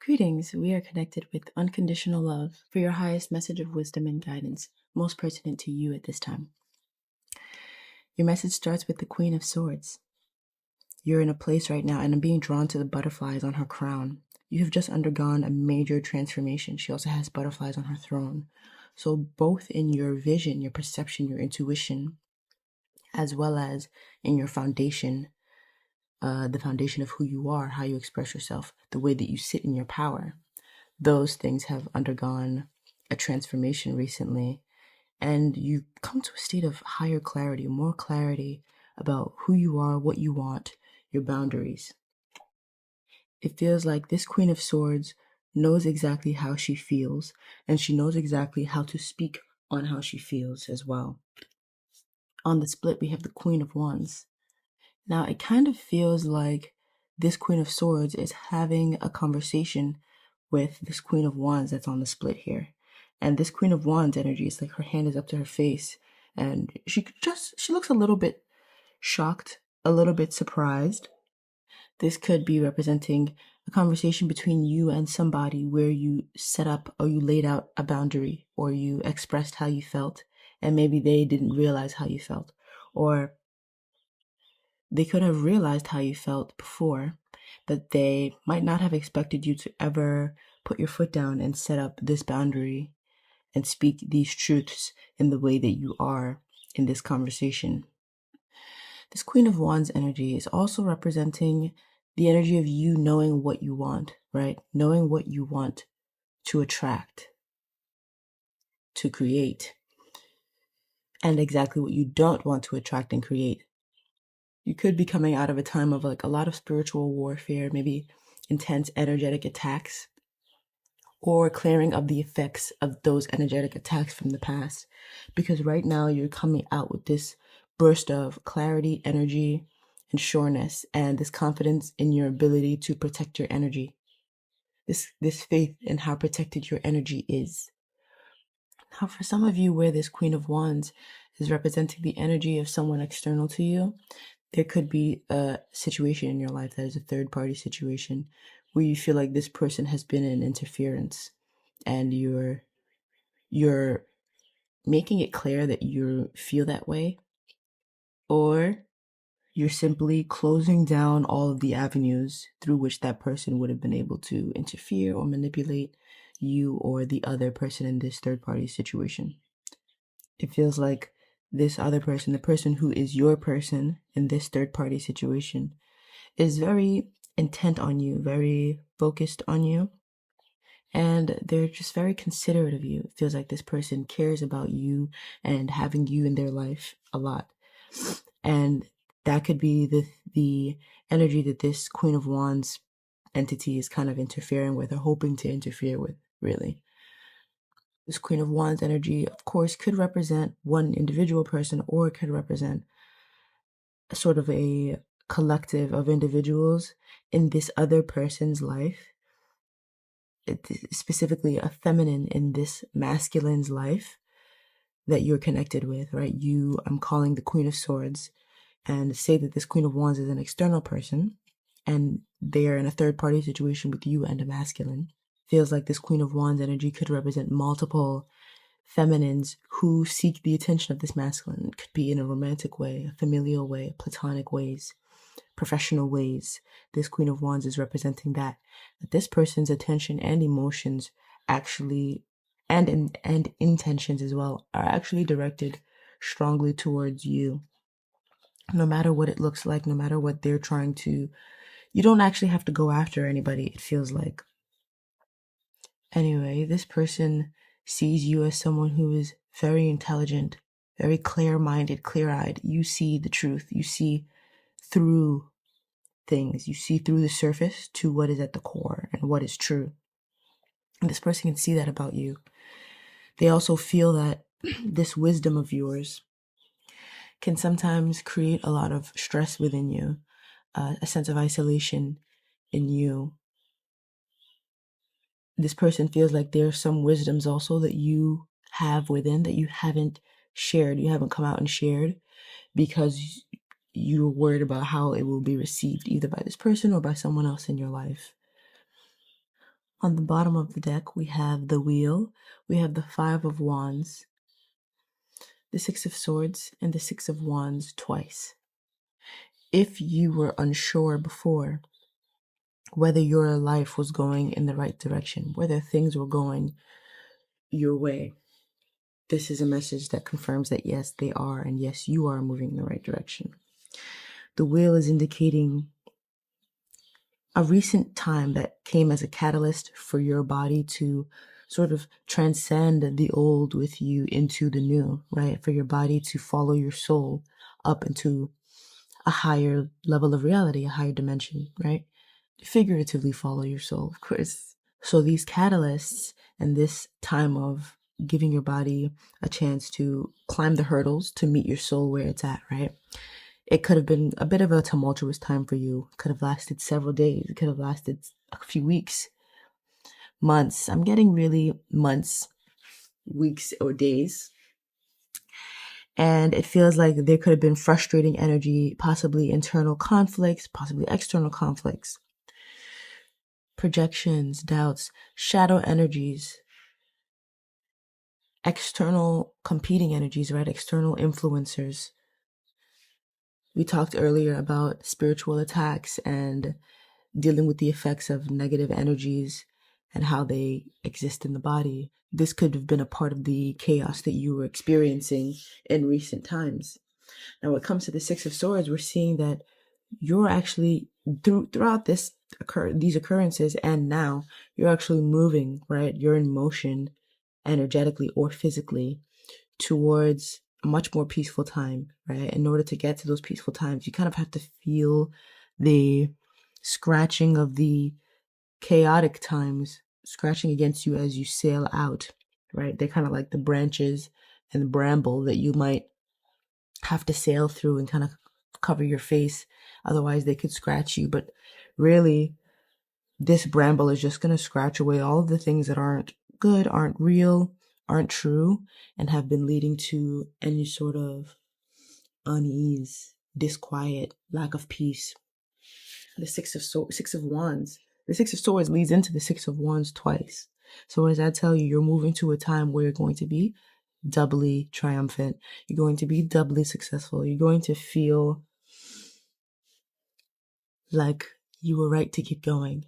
Greetings, we are connected with unconditional love for your highest message of wisdom and guidance, most pertinent to you at this time. Your message starts with the Queen of Swords. You're in a place right now, and I'm being drawn to the butterflies on her crown. You have just undergone a major transformation. She also has butterflies on her throne. So both in your vision, your perception, your intuition, as well as in your foundation, the foundation of who you are, how you express yourself, the way that you sit in your power. Those things have undergone a transformation recently, and you come to a state of higher clarity, more clarity about who you are, what you want, your boundaries. It feels like this Queen of Swords knows exactly how she feels, and she knows exactly how to speak on how she feels as well. On the split, we have the Queen of Wands. Now, it kind of feels like this Queen of Swords is having a conversation with this Queen of Wands that's on the split here. And this Queen of Wands energy is like her hand is up to her face. And she looks a little bit shocked, a little bit surprised. This could be representing a conversation between you and somebody where you set up or you laid out a boundary or you expressed how you felt and maybe they didn't realize how you felt. Or they could have realized how you felt before, but they might not have expected you to ever put your foot down and set up this boundary and speak these truths in the way that you are in this conversation. This Queen of Wands energy is also representing the energy of you knowing what you want, right? Knowing what you want to attract, to create, and exactly what you don't want to attract and create. You could be coming out of a time of like a lot of spiritual warfare, maybe intense energetic attacks, or clearing of the effects of those energetic attacks from the past. Because right now you're coming out with this burst of clarity, energy, and sureness, and this confidence in your ability to protect your energy. This faith in how protected your energy is. Now, for some of you, where this Queen of Wands is representing the energy of someone external to you, there could be a situation in your life that is a third-party situation where you feel like this person has been an interference, and you're making it clear that you feel that way, or you're simply closing down all of the avenues through which that person would have been able to interfere or manipulate you or the other person in this third-party situation. It feels like this other person, the person who is your person in this third-party situation, is very intent on you, very focused on you, and they're just very considerate of you. It feels like this person cares about you and having you in their life a lot. And that could be the energy that this Queen of Wands entity is kind of interfering with or hoping to interfere with, really. This Queen of Wands energy, of course, could represent one individual person, or it could represent a sort of a collective of individuals in this other person's life, specifically a feminine in this masculine's life that you're connected with, right? I'm calling the Queen of Swords, and say that this Queen of Wands is an external person and they are in a third-party situation with you and a masculine. Feels like this Queen of Wands energy could represent multiple feminines who seek the attention of this masculine. It could be in a romantic way, a familial way, platonic ways, professional ways. This Queen of Wands is representing that this person's attention and emotions actually, and intentions as well, are actually directed strongly towards you. No matter what it looks like, no matter what they're trying to, you don't actually have to go after anybody, it feels like. Anyway, this person sees you as someone who is very intelligent, very clear-minded, clear-eyed. You see the truth. You see through things. You see through the surface to what is at the core and what is true. And this person can see that about you. They also feel that this wisdom of yours can sometimes create a lot of stress within you, a sense of isolation in you. This person feels like there are some wisdoms also that you have within that you haven't shared, you haven't come out and shared, because you're worried about how it will be received either by this person or by someone else in your life. On the bottom of the deck, we have the Wheel, we have the Five of Wands, the Six of Swords, and the Six of Wands twice. If you were unsure before whether your life was going in the right direction, whether things were going your way, this is a message that confirms that yes, they are, and yes, you are moving in the right direction. The Wheel is indicating a recent time that came as a catalyst for your body to sort of transcend the old with you into the new, right? For your body to follow your soul up into a higher level of reality, a higher dimension, right? Figuratively follow your soul, of course. So these catalysts and this time of giving your body a chance to climb the hurdles to meet your soul where it's at, right? It could have been a bit of a tumultuous time for you. It could have lasted several days. It could have lasted a few weeks, months. I'm getting really months, weeks, or days. And it feels like there could have been frustrating energy, possibly internal conflicts, possibly external conflicts, projections, doubts, shadow energies, external competing energies, right? External influencers. We talked earlier about spiritual attacks and dealing with the effects of negative energies and how they exist in the body. This could have been a part of the chaos that you were experiencing in recent times. Now, when it comes to the Six of Swords, we're seeing that you're actually throughout these occurrences, and now you're actually moving, right? You're in motion energetically or physically towards a much more peaceful time, right? In order to get to those peaceful times, you kind of have to feel the scratching of the chaotic times scratching against you as you sail out, right? They're kind of like the branches and the bramble that you might have to sail through and kind of cover your face. Otherwise, they could scratch you. But really, this bramble is just going to scratch away all of the things that aren't good, aren't real, aren't true, and have been leading to any sort of unease, disquiet, lack of peace. The Six of Wands. The Six of Swords leads into the Six of Wands twice. So as I tell you, you're moving to a time where you're going to be doubly triumphant. You're going to be doubly successful. You're going to feel like you were right to keep going.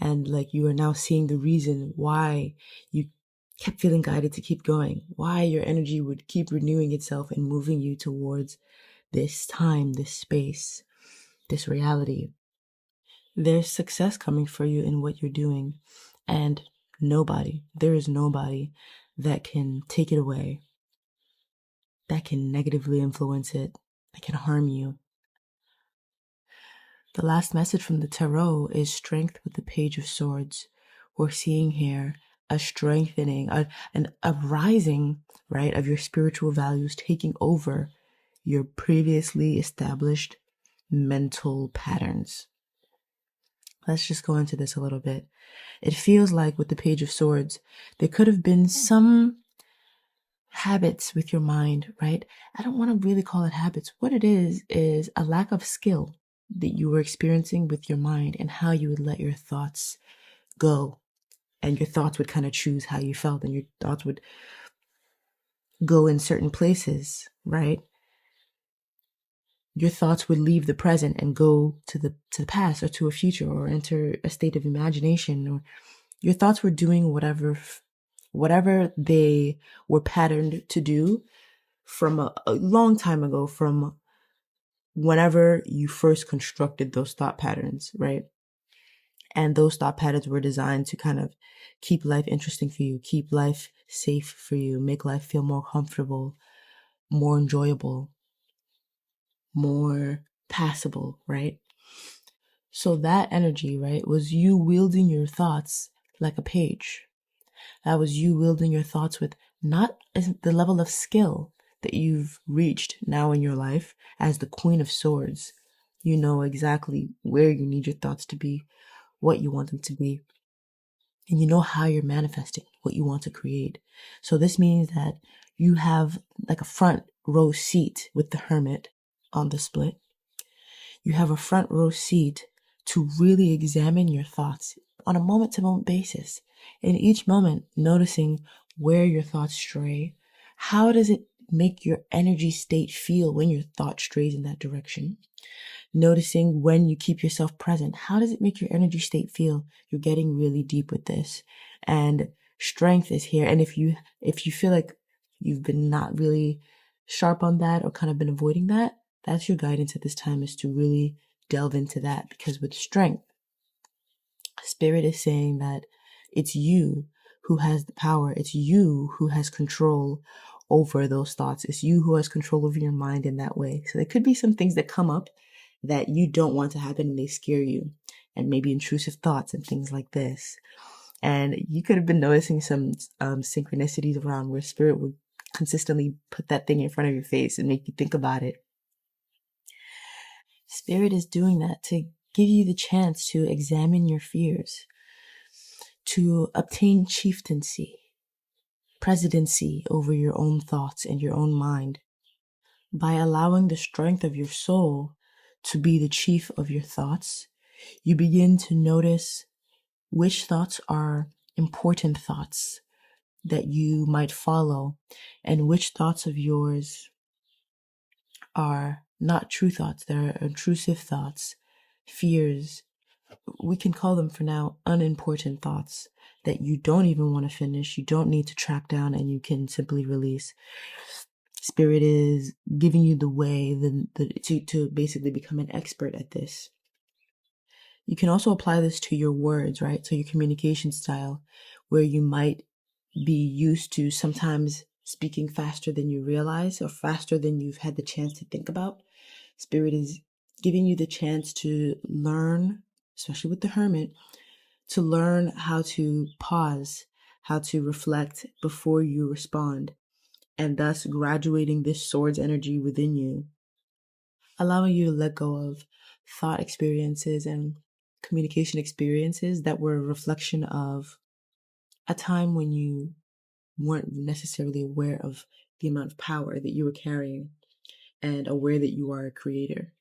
And like you are now seeing the reason why you kept feeling guided to keep going, why your energy would keep renewing itself and moving you towards this time, this space, this reality. There's success coming for you in what you're doing, and there is nobody that can take it away, that can negatively influence it, that can harm you. The last message from the tarot is strength with the Page of Swords. We're seeing here a strengthening, a rising, right, of your spiritual values taking over your previously established mental patterns. Let's just go into this a little bit. It feels like with the Page of Swords, there could have been some habits with your mind, right? I don't want to really call it habits. What it is a lack of skill that you were experiencing with your mind and how you would let your thoughts go. And your thoughts would kind of choose how you felt, and your thoughts would go in certain places, right? Your thoughts would leave the present and go to the past or to a future or enter a state of imagination, or your thoughts were doing whatever they were patterned to do from a long time ago, from whenever you first constructed those thought patterns, right? And those thought patterns were designed to kind of keep life interesting for you, keep life safe for you, make life feel more comfortable, more enjoyable, more passable, right? So that energy, right, was you wielding your thoughts like a page. That was you wielding your thoughts with not the level of skill that you've reached now in your life as the Queen of Swords. You know exactly where you need your thoughts to be, what you want them to be, and you know how you're manifesting what you want to create. So this means that you have like a front row seat with the Hermit on the split. You have a front row seat to really examine your thoughts on a moment-to-moment basis. In each moment, noticing where your thoughts stray. How does it make your energy state feel when your thought strays in that direction? Noticing when you keep yourself present. How does it make your energy state feel? You're getting really deep with this. And strength is here. And if you feel like you've been not really sharp on that or kind of been avoiding that, that's your guidance at this time, is to really delve into that. Because with strength, Spirit is saying that it's you who has the power. It's you who has control over those thoughts. It's you who has control over your mind in that way. So there could be some things that come up that you don't want to happen and they scare you, and maybe intrusive thoughts and things like this. And you could have been noticing some synchronicities around where Spirit would consistently put that thing in front of your face and make you think about it. Spirit is doing that to give you the chance to examine your fears, to obtain chieftaincy, presidency over your own thoughts and your own mind. By allowing the strength of your soul to be the chief of your thoughts, you begin to notice which thoughts are important thoughts that you might follow, and which thoughts of yours are not true thoughts, they're intrusive thoughts, fears. We can call them for now unimportant thoughts that you don't even want to finish, you don't need to track down, and you can simply release. Spirit is giving you the way to basically become an expert at this. You can also apply this to your words, right? So your communication style, where you might be used to sometimes speaking faster than you realize or faster than you've had the chance to think about. Spirit is giving you the chance to learn, especially with the Hermit, to learn how to pause, how to reflect before you respond, and thus graduating this sword's energy within you, allowing you to let go of thought experiences and communication experiences that were a reflection of a time when you weren't necessarily aware of the amount of power that you were carrying and aware that you are a creator.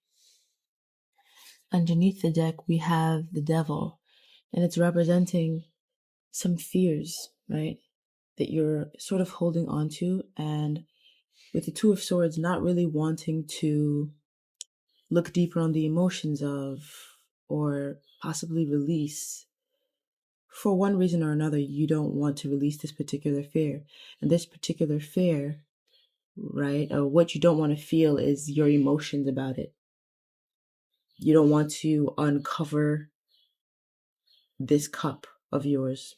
Underneath the deck, we have the Devil, and it's representing some fears, right, that you're sort of holding on to, and with the Two of Swords, not really wanting to look deeper on the emotions of, or possibly release. For one reason or another, you don't want to release this particular fear. And this particular fear, right, or what you don't want to feel is your emotions about it. You don't want to uncover this cup of yours.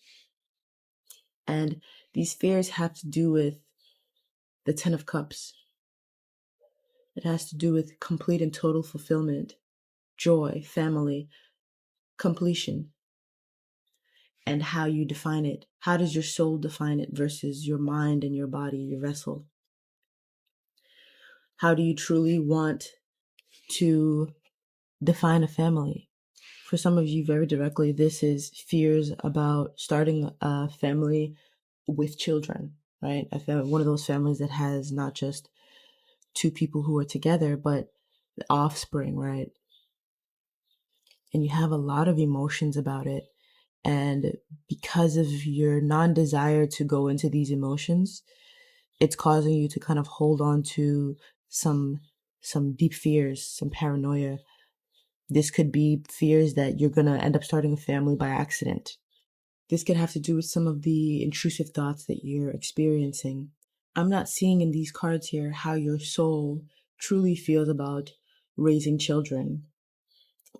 And these fears have to do with the Ten of Cups. It has to do with complete and total fulfillment, joy, family, completion, and how you define it. How does your soul define it versus your mind and your body, your vessel? How do you truly want to define a family? For some of you, very directly, this is fears about starting a family with children, right? One of those families that has not just two people who are together, but the offspring, right? And you have a lot of emotions about it. And because of your non-desire to go into these emotions, it's causing you to kind of hold on to some deep fears, some paranoia. This could be fears that you're going to end up starting a family by accident. This could have to do with some of the intrusive thoughts that you're experiencing. I'm not seeing in these cards here how your soul truly feels about raising children,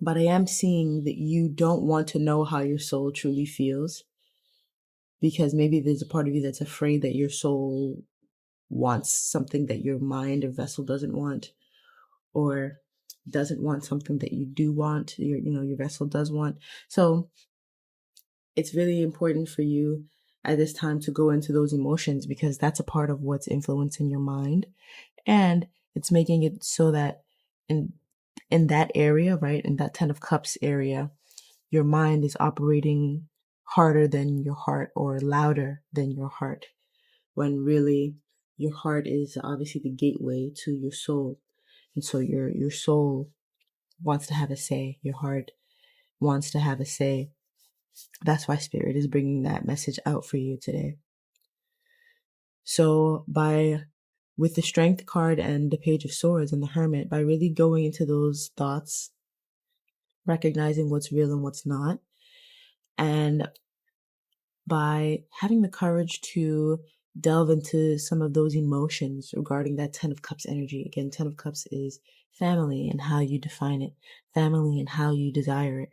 but I am seeing that you don't want to know how your soul truly feels, because maybe there's a part of you that's afraid that your soul wants something that your mind or vessel doesn't want, or doesn't want something that you do want, your vessel does want. So it's really important for you at this time to go into those emotions, because that's a part of what's influencing your mind. And it's making it so that in that area, right, in that Ten of Cups area, your mind is operating harder than your heart or louder than your heart, when really your heart is obviously the gateway to your soul. And so your soul wants to have a say. Your heart wants to have a say. That's why Spirit is bringing that message out for you today. So with the Strength card and the Page of Swords and the Hermit, by really going into those thoughts, recognizing what's real and what's not, and by having the courage to delve into some of those emotions regarding that 10 of Cups energy. Again, 10 of Cups is family and how you define it, family and how you desire it.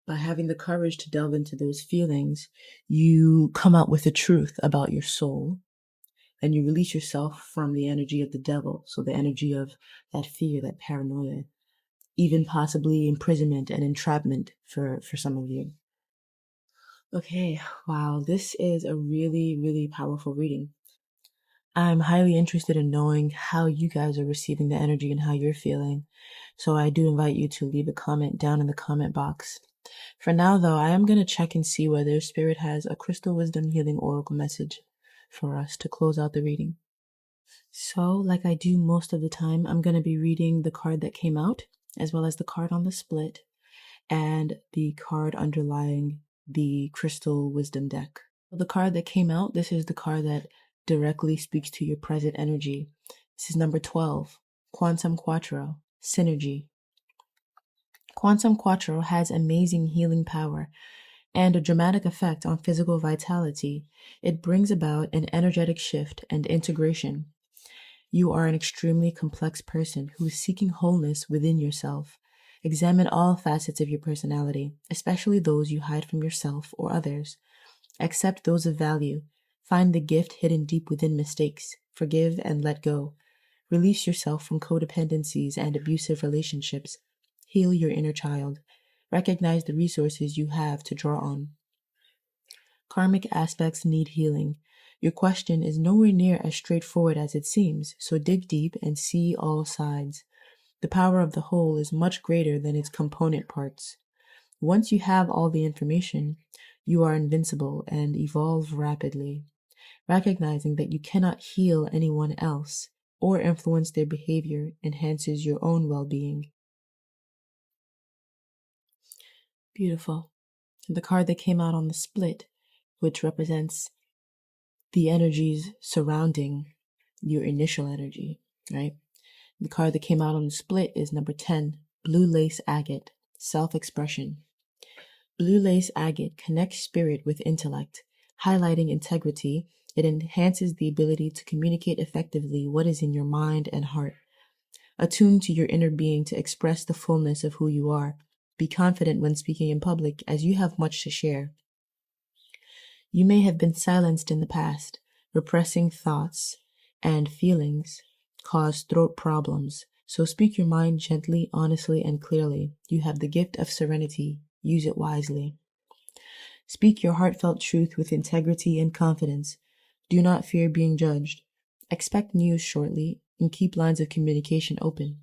By having the courage to delve into those feelings, you come out with the truth about your soul and you release yourself from the energy of the devil. So the energy of that fear, that paranoia, even possibly imprisonment and entrapment for some of you. Okay, wow, this is a really, really powerful reading. I'm highly interested in knowing how you guys are receiving the energy and how you're feeling. So I do invite you to leave a comment down in the comment box. For now, though, I am going to check and see whether Spirit has a Crystal Wisdom Healing Oracle message for us to close out the reading. So, like I do most of the time, I'm going to be reading the card that came out, as well as the card on the split, and the card underlying the Crystal Wisdom deck. The card that came out, this is the card that directly speaks to your present energy. This is number 12, Quantum Quattro, Synergy. Quantum Quattro has amazing healing power and a dramatic effect on physical vitality. It brings about an energetic shift and integration. You are an extremely complex person who is seeking wholeness within yourself. Examine all facets of your personality, especially those you hide from yourself or others. Accept those of value. Find the gift hidden deep within mistakes. Forgive and let go. Release yourself from codependencies and abusive relationships. Heal your inner child. Recognize the resources you have to draw on. Karmic aspects need healing. Your question is nowhere near as straightforward as it seems, so dig deep and see all sides. The power of the whole is much greater than its component parts. Once you have all the information, you are invincible and evolve rapidly. Recognizing that you cannot heal anyone else or influence their behavior enhances your own well-being. Beautiful. The card that came out on the split, which represents the energies surrounding your initial energy, right? The card that came out on the split is number 10, Blue Lace Agate, Self-Expression. Blue Lace Agate connects spirit with intellect, highlighting integrity. It enhances the ability to communicate effectively what is in your mind and heart. Attune to your inner being to express the fullness of who you are. Be confident when speaking in public, as you have much to share. You may have been silenced in the past. Repressing thoughts and feelings cause throat problems. So speak your mind gently, honestly, and clearly. You have the gift of serenity. Use it wisely. Speak your heartfelt truth with integrity and confidence. Do not fear being judged. Expect news shortly and keep lines of communication open.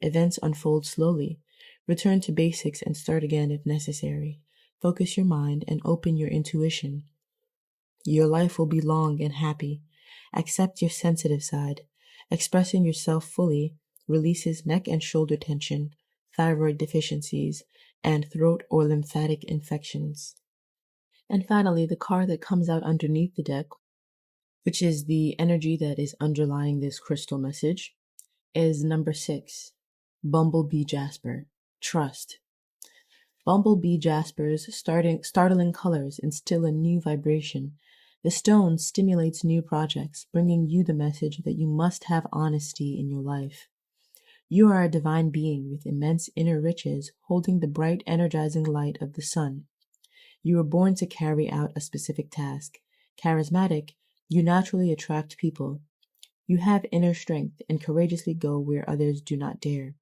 Events unfold slowly. Return to basics and start again if necessary. Focus your mind and open your intuition. Your life will be long and happy. Accept your sensitive side. Expressing yourself fully releases neck and shoulder tension, thyroid deficiencies, and throat or lymphatic infections. And finally, the card that comes out underneath the deck, which is the energy that is underlying this crystal message, is number 6, Bumblebee Jasper, Trust. Bumblebee Jaspers startling colors instill a new vibration. The stone stimulates new projects, bringing you the message that you must have honesty in your life. You are a divine being with immense inner riches, holding the bright, energizing light of the sun. You were born to carry out a specific task. Charismatic, you naturally attract people. You have inner strength and courageously go where others do not dare.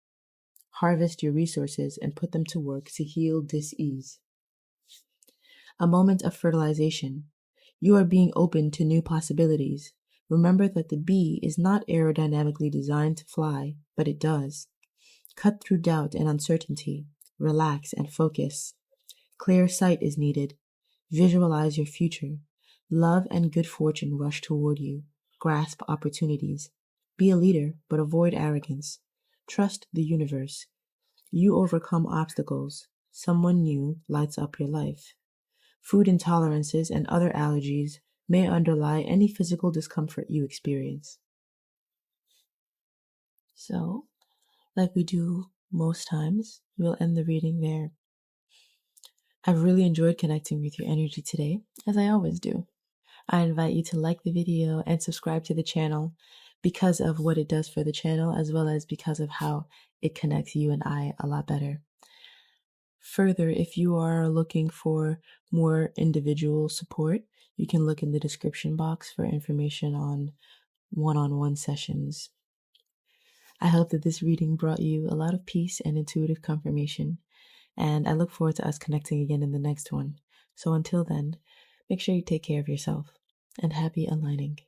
Harvest your resources and put them to work to heal dis-ease. A moment of fertilization. You are being open to new possibilities. Remember that the bee is not aerodynamically designed to fly, but it does. Cut through doubt and uncertainty. Relax and focus. Clear sight is needed. Visualize your future. Love and good fortune rush toward you. Grasp opportunities. Be a leader, but avoid arrogance. Trust the universe. You overcome obstacles. someone new lights up your life. Food intolerances and other allergies may underlie any physical discomfort you experience. So, like we do most times, we'll end the reading there. I've really enjoyed connecting with your energy today, as I always do. I invite you to like the video and subscribe to the channel because of what it does for the channel, as well as because of how it connects you and I a lot better. Further, if you are looking for more individual support, you can look in the description box for information on one-on-one sessions. I hope that this reading brought you a lot of peace and intuitive confirmation, and I look forward to us connecting again in the next one. So until then, make sure you take care of yourself, and happy aligning.